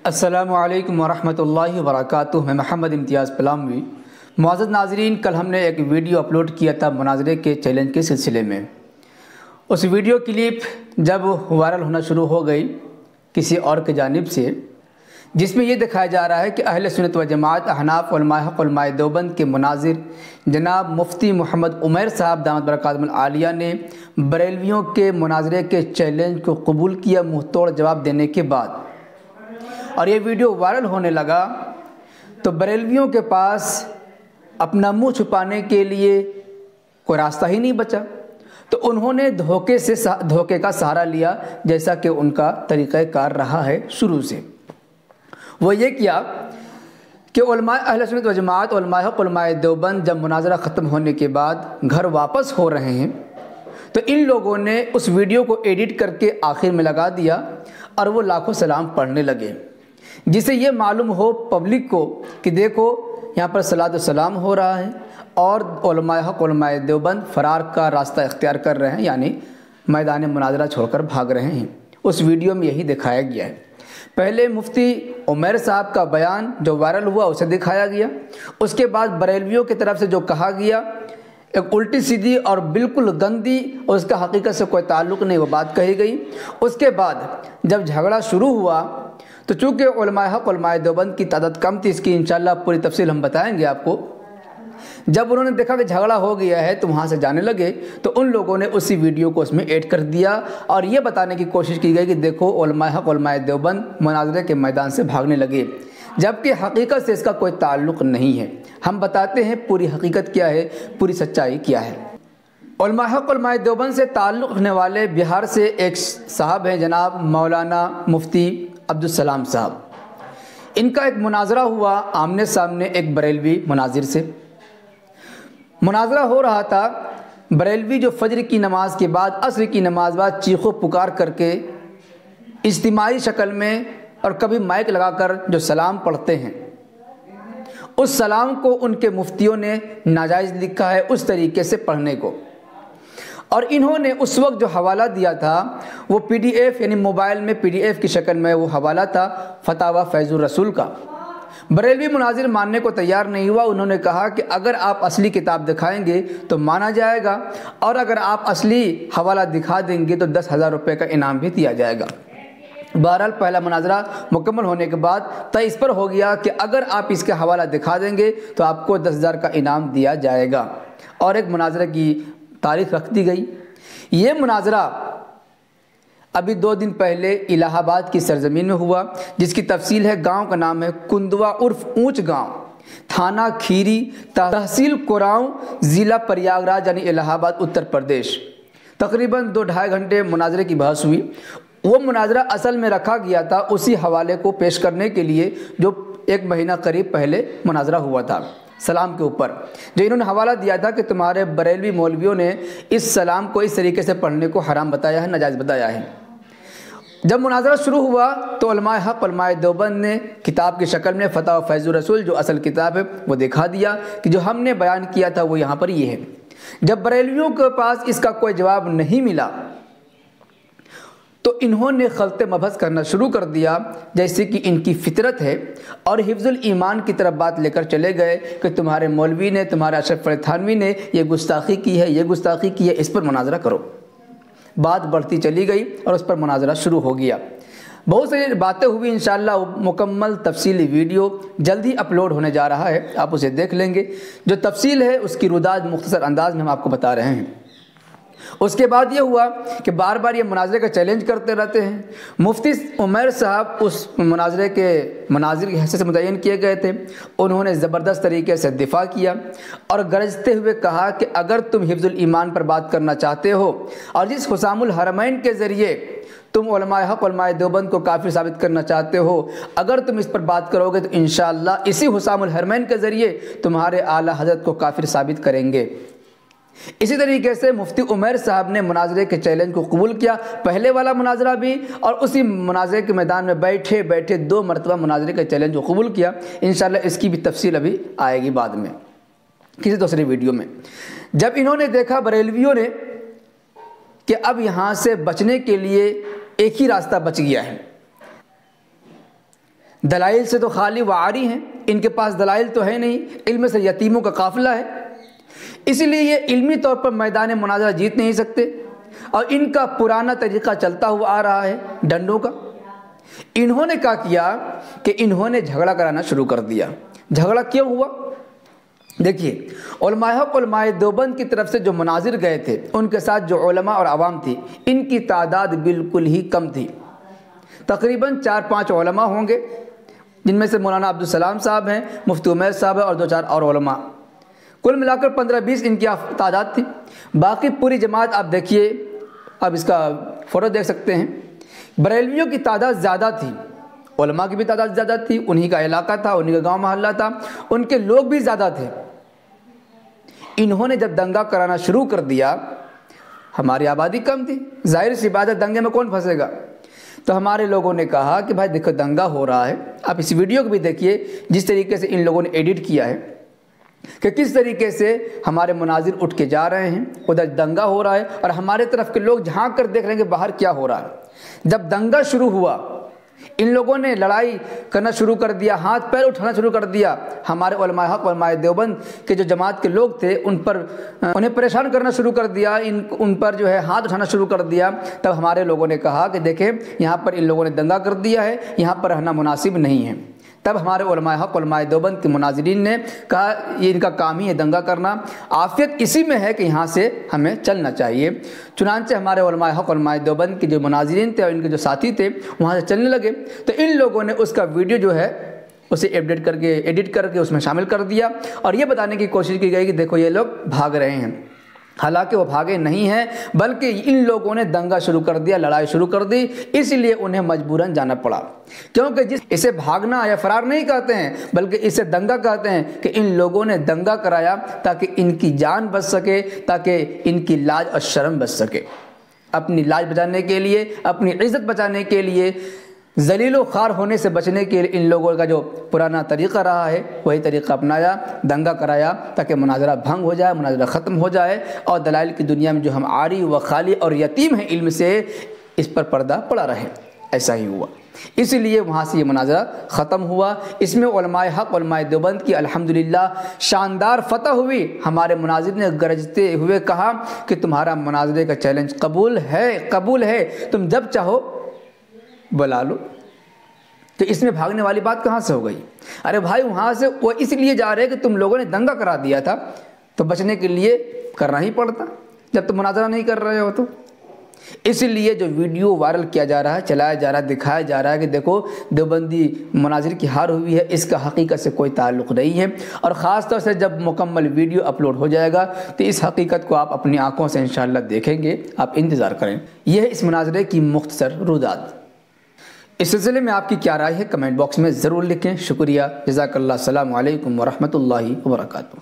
السلام علیکم ورحمۃ اللہ وبرکاتہ۔ میں محمد امتیاز پلاموی۔ معزز ناظرین، کل ہم نے ایک ویڈیو اپلوڈ کیا تھا مناظرے کے چیلنج کے سلسلے میں۔ اس ویڈیو کلپ جب وائرل ہونا شروع ہو گئی کسی اور کی جانب سے، جس میں یہ دکھایا جا رہا ہے کہ اہل سنت و جماعت احناف علماء حق علماء دیوبند کے مناظر جناب مفتی محمد عمیر صاحب دامت برکاتہم العالیہ نے بریلویوں کے مناظرے کے چیلنج کو قبول کیا منہ توڑ جواب دینے کے بعد، اور یہ ویڈیو وائرل ہونے لگا تو بریلویوں کے پاس اپنا منہ چھپانے کے لیے کوئی راستہ ہی نہیں بچا، تو انہوں نے دھوکے کا سہارا لیا، جیسا کہ ان کا طریقہ کار رہا ہے شروع سے۔ وہ یہ کیا کہ علماء اہل سنت و جماعت علماء حق علماء دیوبند جب مناظرہ ختم ہونے کے بعد گھر واپس ہو رہے ہیں تو ان لوگوں نے اس ویڈیو کو ایڈٹ کر کے آخر میں لگا دیا اور وہ لاکھوں سلام پڑھنے لگے، جس سے یہ معلوم ہو پبلک کو کہ دیکھو یہاں پر صلاۃ و سلام ہو رہا ہے اور علماء حق علماء دیوبند فرار کا راستہ اختیار کر رہے ہیں، یعنی میدان مناظرہ چھوڑ کر بھاگ رہے ہیں۔ اس ویڈیو میں یہی دکھایا گیا ہے۔ پہلے مفتی عمیر صاحب کا بیان جو وائرل ہوا اسے دکھایا گیا، اس کے بعد بریلویوں کی طرف سے جو کہا گیا ایک الٹی سیدھی اور بالکل گندی اور اس کا حقیقت سے کوئی تعلق نہیں وہ بات کہی گئی۔ اس کے بعد جب جھگڑا شروع ہوا تو چونکہ علماء حق علماء دیوبند کی تعداد کم تھی، اس کی انشاءاللہ پوری تفصیل ہم بتائیں گے آپ کو۔ جب انہوں نے دیکھا کہ جھگڑا ہو گیا ہے تو وہاں سے جانے لگے، تو ان لوگوں نے اسی ویڈیو کو اس میں ایڈ کر دیا اور یہ بتانے کی کوشش کی گئی کہ دیکھو علماء حق علماء دیوبند مناظرے کے میدان سے بھاگنے لگے، جبکہ حقیقت سے اس کا کوئی تعلق نہیں ہے۔ ہم بتاتے ہیں پوری حقیقت کیا ہے، پوری سچائی کیا ہے۔ علماء حق علماء دیوبند سے تعلق رکھنے والے بہار سے ایک صاحب ہیں جناب مولانا مفتی عبدالسلام صاحب۔ ان کا ایک مناظرہ ہوا آمنے سامنے ایک بریلوی مناظر سے۔ مناظرہ ہو رہا تھا، بریلوی جو فجر کی نماز کے بعد عصر کی نماز بعد چیخو پکار کر کے اجتماعی شکل میں اور کبھی مائک لگا کر جو سلام پڑھتے ہیں، اس سلام کو ان کے مفتیوں نے ناجائز لکھا ہے اس طریقے سے پڑھنے کو، اور انہوں نے اس وقت جو حوالہ دیا تھا وہ پی ڈی ایف یعنی موبائل میں پی ڈی ایف کی شکل میں وہ حوالہ تھا فتاوی فیض الرسول کا۔ بریلوی مناظر ماننے کو تیار نہیں ہوا۔ انہوں نے کہا کہ اگر آپ اصلی کتاب دکھائیں گے تو مانا جائے گا، اور اگر آپ اصلی حوالہ دکھا دیں گے تو 10,000 روپے کا انعام بھی دیا جائے گا۔ بہرحال پہلا مناظرہ مکمل ہونے کے بعد طے اس پر ہو گیا کہ اگر آپ اس کے حوالہ دکھا دیں گے تو آپ کو 10,000 کا انعام دیا جائے گا، اور ایک مناظرہ کی تاریخ رکھ دی گئی۔ یہ مناظرہ ابھی 2 دن پہلے الہ آباد کی سرزمین میں ہوا، جس کی تفصیل ہے گاؤں کا نام ہے کندوا عرف اونچ گاؤں، تھانہ کھیری، تحصیل کوراؤں، ضلع پریاگ راج یعنی الہ آباد اتر پردیش۔ تقریباً 2-2.5 گھنٹے مناظرے کی بحث ہوئی۔ وہ مناظرہ اصل میں رکھا گیا تھا اسی حوالے کو پیش کرنے کے لیے جو 1 مہینہ قریب پہلے مناظرہ ہوا تھا سلام کے اوپر، جو انہوں نے حوالہ دیا تھا کہ تمہارے بریلوی مولویوں نے اس سلام کو اس طریقے سے پڑھنے کو حرام بتایا ہے، ناجائز بتایا ہے۔ جب مناظرہ شروع ہوا تو علماء حق علماء دیوبند نے کتاب کی شکل میں فتاوی فیض الرسول جو اصل کتاب ہے وہ دکھا دیا کہ جو ہم نے بیان کیا تھا وہ یہاں پر یہ ہے۔ جب بریلویوں کے پاس اس کا کوئی جواب نہیں ملا تو انہوں نے خلط مبحث کرنا شروع کر دیا، جیسے کہ ان کی فطرت ہے، اور حفظ الایمان کی طرف بات لے کر چلے گئے کہ تمہارے مولوی نے، تمہارے اشرف علی تھانوی نے یہ گستاخی کی ہے، یہ گستاخی کی ہے، اس پر مناظرہ کرو۔ بات بڑھتی چلی گئی اور اس پر مناظرہ شروع ہو گیا۔ بہت ساری باتیں ہوئی، انشاءاللہ مکمل تفصیلی ویڈیو جلد ہی اپلوڈ ہونے جا رہا ہے، آپ اسے دیکھ لیں گے۔ جو تفصیل ہے اس کی روداد مختصر انداز میں ہم آپ کو بتا رہے ہیں۔ اس کے بعد یہ ہوا کہ بار بار یہ مناظرے کا چیلنج کرتے رہتے ہیں۔ مفتی عمیر صاحب اس مناظرے کے مناظر کی حیثیت سے متعین کیے گئے تھے، انہوں نے زبردست طریقے سے دفاع کیا اور گرجتے ہوئے کہا کہ اگر تم حفظ الایمان پر بات کرنا چاہتے ہو اور جس حسام الحرمین کے ذریعے تم علماء حق علماء دیوبند کو کافر ثابت کرنا چاہتے ہو، اگر تم اس پر بات کرو گے تو انشاءاللہ اسی حسام الحرمین کے ذریعے تمہارے اعلیٰ حضرت کو کافر ثابت کریں گے۔ اسی طریقے سے مفتی عمیر صاحب نے مناظرے کے چیلنج کو قبول کیا، پہلے والا مناظرہ بھی، اور اسی مناظرے کے میدان میں بیٹھے بیٹھے 2 مرتبہ مناظرے کے چیلنج کو قبول کیا۔ انشاءاللہ اس کی بھی تفصیل ابھی آئے گی بعد میں کسی دوسری ویڈیو میں۔ جب انہوں نے دیکھا بریلویوں نے کہ اب یہاں سے بچنے کے لیے ایک ہی راستہ بچ گیا ہے، دلائل سے تو خالی و عاری ہیں، ان کے پاس دلائل تو ہے نہیں، علم سے یتیموں کا قافلہ ہے، اس لیے یہ علمی طور پر میدان مناظرہ جیت نہیں سکتے، اور ان کا پرانا طریقہ چلتا ہوا آ رہا ہے ڈنڈوں کا۔ انہوں نے کیا کیا کہ انہوں نے جھگڑا کرانا شروع کر دیا۔ جھگڑا کیوں ہوا؟ دیکھیے، علماء حق علماء دیوبند کی طرف سے جو مناظر گئے تھے ان کے ساتھ جو علماء اور عوام تھی ان کی تعداد بالکل ہی کم تھی، تقریباً 4-5 علماء ہوں گے، جن میں سے مولانا عبدالسلام صاحب ہیں، مفتی عمیر صاحب ہیں اور 2-4 اور علماء، کل ملا کر 15-20 ان کی تعداد تھی۔ باقی پوری جماعت آپ دیکھیے، اب اس کا فوٹو دیکھ سکتے ہیں، بریلویوں کی تعداد زیادہ تھی، علماء کی بھی تعداد زیادہ تھی، انہی کا علاقہ تھا، انہی کا گاؤں محلہ تھا، ان کے لوگ بھی زیادہ تھے۔ انہوں نے جب دنگا کرانا شروع کر دیا، ہماری آبادی کم تھی، ظاہر سی بات ہے دنگے میں کون پھنسے گا، تو ہمارے لوگوں نے کہا کہ بھائی دیکھو دنگا ہو رہا ہے، آپ اس ویڈیو کو بھی دیکھیے جس طریقے سے ان لوگوں نے ایڈٹ کیا ہے کہ کس طریقے سے ہمارے مناظر اٹھ کے جا رہے ہیں، ادھر دنگا ہو رہا ہے اور ہمارے طرف کے لوگ جھانک کر دیکھ رہے ہیں کہ باہر کیا ہو رہا ہے۔ جب دنگا شروع ہوا، ان لوگوں نے لڑائی کرنا شروع کر دیا، ہاتھ پیر اٹھانا شروع کر دیا، ہمارے علماء حق علماء دیوبند کے جو جماعت کے لوگ تھے انہیں پریشان کرنا شروع کر دیا، ان پر جو ہے ہاتھ اٹھانا شروع کر دیا۔ تب ہمارے لوگوں نے کہا کہ دیکھیں یہاں پر ان لوگوں نے دنگا کر دیا ہے، یہاں پر رہنا مناسب نہیں ہے۔ تب ہمارے علماء حق علماء دیوبند کے مناظرین نے کہا یہ ان کا کام ہی ہے دنگا کرنا، عافیت اسی میں ہے کہ یہاں سے ہمیں چلنا چاہیے۔ چنانچہ ہمارے علماء حق علماء دیوبند کے جو مناظرین تھے اور ان کے جو ساتھی تھے وہاں سے چلنے لگے، تو ان لوگوں نے اس کا ویڈیو جو ہے اسے ایڈٹ کر کے اس میں شامل کر دیا، اور یہ بتانے کی کوشش کی گئی کہ دیکھو یہ لوگ بھاگ رہے ہیں، حالانکہ وہ بھاگے نہیں ہیں، بلکہ ان لوگوں نے دنگا شروع کر دیا، لڑائی شروع کر دی، اس لیے انہیں مجبوراً جانا پڑا۔ کیونکہ اسے بھاگنا یا فرار نہیں کہتے ہیں بلکہ اسے دنگا کہتے ہیں، کہ ان لوگوں نے دنگا کرایا تاکہ ان کی جان بچ سکے، تاکہ ان کی لاج اور شرم بچ سکے۔ اپنی لاج بچانے کے لیے، اپنی عزت بچانے کے لیے، ذلیل و خوار ہونے سے بچنے کے لیے ان لوگوں کا جو پرانا طریقہ رہا ہے وہی طریقہ اپنایا، دنگا کرایا تاکہ مناظرہ بھنگ ہو جائے، مناظرہ ختم ہو جائے، اور دلائل کی دنیا میں جو ہم عاری و خالی اور یتیم ہیں علم سے، اس پر پردہ پڑا رہے۔ ایسا ہی ہوا، اس لیے وہاں سے یہ مناظرہ ختم ہوا۔ اس میں علماء حق علماء دیوبند کی الحمدللہ شاندار فتح ہوئی۔ ہمارے مناظر نے گرجتے ہوئے کہا کہ تمہارا مناظرے کا چیلنج قبول ہے، تم جب چاہو بلا لو۔ تو اس میں بھاگنے والی بات کہاں سے ہو گئی؟ ارے بھائی وہاں سے وہ اس لیے جا رہے کہ تم لوگوں نے دنگا کرا دیا تھا، تو بچنے کے لیے کرنا ہی پڑتا جب تم مناظرہ نہیں کر رہے ہو تو۔ اس لیے جو ویڈیو وائرل کیا جا رہا ہے، چلایا جا رہا ہے، دکھایا جا رہا ہے کہ دیکھو دیوبندی مناظر کی ہار ہوئی ہے، اس کا حقیقت سے کوئی تعلق نہیں ہے، اور خاص طور سے جب مکمل ویڈیو اپلوڈ ہو جائے گا تو اس حقیقت کو آپ اپنی آنکھوں سے انشاءاللہ دیکھیں گے۔ آپ انتظار کریں۔ یہ ہے اس مناظرے کی مختصر روایت۔ اس سلسلے میں آپ کی کیا رائے ہے کمنٹ باکس میں ضرور لکھیں۔ شکریہ، جزاک اللہ، السلام علیکم ورحمۃ اللہ وبرکاتہ۔